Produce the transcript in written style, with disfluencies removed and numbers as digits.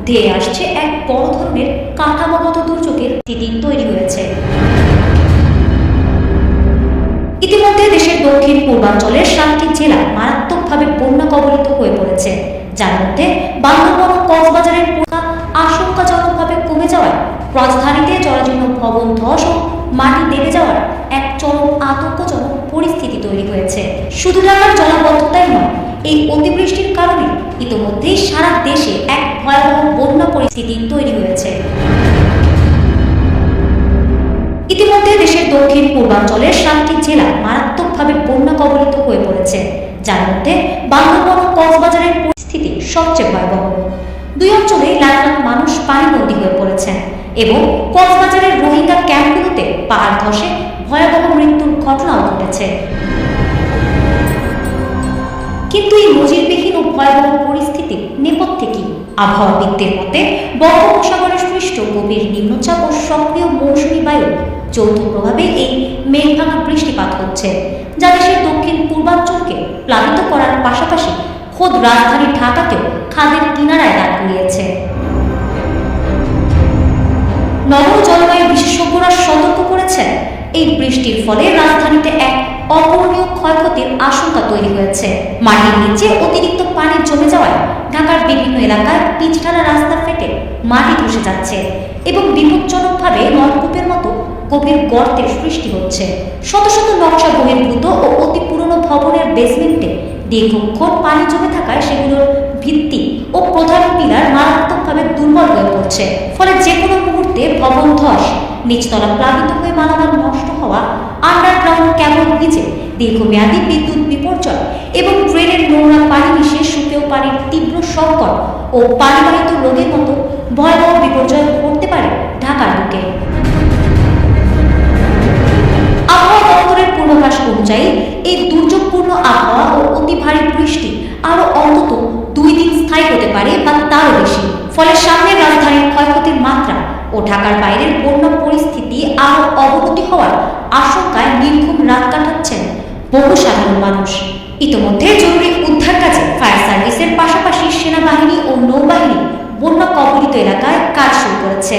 ধেয়ে আসছে এক বড় ধরনের কাঠামোগত দুর্যোগের স্থিতি তৈরি হয়েছে। ইতিমধ্যে দেশের দক্ষিণ পূর্বাঞ্চলের 7টি জেলা মারাত্মকভাবে বন্যা কবলিত হয়ে পড়েছে, যার মধ্যে বান্দরবান ও কক্সবাজারের আশঙ্কাজনকভাবে কমে যাওয়ায় রাজধানীতে জরাজীর্ণ ভবন ধস ও মাটি দেবে যাওয়ার এক চরম আতঙ্কজনক পরিস্থিতি তৈরি হয়েছে। শুধু ঢাকার জলাবদ্ধতাই নয়, এই অতিবৃষ্টির কারণে ইতিমধ্যেই সারা দেশে এক ভয়াবহ বন্যা পরিস্থিতি তৈরি হয়েছে। ইতিমধ্যে দেশের দক্ষিণ পূর্বাঞ্চলের 7টি জেলা মারাত্মকভাবে বন্যা কবলিত হয়ে পড়েছে, যার মধ্যে বান্দরবান ও কক্সবাজারের পরিস্থিতি সবচেয়ে ভয়াবহ। দুই অঞ্চলেই লাখ লাখ মানুষ পানিবন্দী হয়ে পড়েছেন এবং কক্সবাজারের রোহিঙ্গা ক্যাম্পগুলোতে পাহাড় ধসে ভয়াবহ মৃত্যুর ঘটনাও ঘটেছে। কিন্তু এই নজিরবিহীন ও ভয়াবহ পরিস্থিতির নেপথ্যে কি? আবহাওয়াবিদদের মতে বঙ্গোপসাগরে সৃষ্ট গভীর নিম্নচাপ ও সক্রিয় মৌসুমী বায়ু যৌথ প্রভাবে এই মেঘভাঙা বৃষ্টিপাত হচ্ছে, যা দেশের দক্ষিণ পূর্বাঞ্চলকে প্লাবিত করার পাশাপাশি খোদ রাজধানী ঢাকাকেও খাদের কিনারায় দাঁড় করিয়েছে। নগর জলবায়ু বিশেষজ্ঞরা সতর্ক করেছেন, এই বৃষ্টির ফলে রাজধানীতে এক অপূরণীয় ক্ষয়ক্ষতির আশঙ্কা তৈরি হয়েছে। মাটির নিচে অতিরিক্ত পানি জমে যাওয়ায় ঢাকার বিভিন্ন এলাকায় পিচঢালা রাস্তা ফেটে মাটি ধসে যাচ্ছে এবং বিপজ্জনকভাবে নলকূপের মতো গভীর গর্তের সৃষ্টি হচ্ছে। শত শত নকশা বহির্ভূত ও অতি পুরনো ভবনের বেসমেন্টে দীর্ঘক্ষণ পানি জমে থাকায় সেগুলোর ভিত্তি ও প্রধান পিলার মারাত্মকভাবে দুর্বল হয়ে পড়ছে। ফলে যে কোনো মুহূর্তে ভবন ধস, নিচতলা প্লাবিত হয়ে মালামাল নষ্ট হওয়া, আন্ডারগ্রাউন্ড কেবল ভিজে দীর্ঘমেয়াদী বিদ্যুৎ বিপর্যয় এবং ড্রেনের নোংরা পানি মিশে শুকেও পানির তীব্র সংকট ও পানিবাহিত রোগের মতো ভয়াবহ বিপর্যয় ঘটতে পারে ঢাকার বুকে। আবহাওয়া দপ্তরের পূর্বাভাস অনুযায়ী এই দুর্যোগপূর্ণ আবহাওয়া ও অতি ভারী বৃষ্টি আরো অন্তত 2 দিন স্থায়ী হতে পারে বা তারও বেশি। ফলে সামনের রাজধানীর ক্ষয়ক্ষতির মাত্রা ও ঢাকার বাইরের বন্যা পরিস্থিতি আরো অবনতি হওয়ার আশঙ্কায় নির্ঘুম রাত কাটাচ্ছেন বহু সাধারণ মানুষ। ইতিমধ্যে জরুরি উদ্ধার কাজে ফায়ার সার্ভিসের পাশাপাশি সেনাবাহিনী ও নৌবাহিনী বন্যা কবলিত এলাকায় কাজ শুরু করেছে।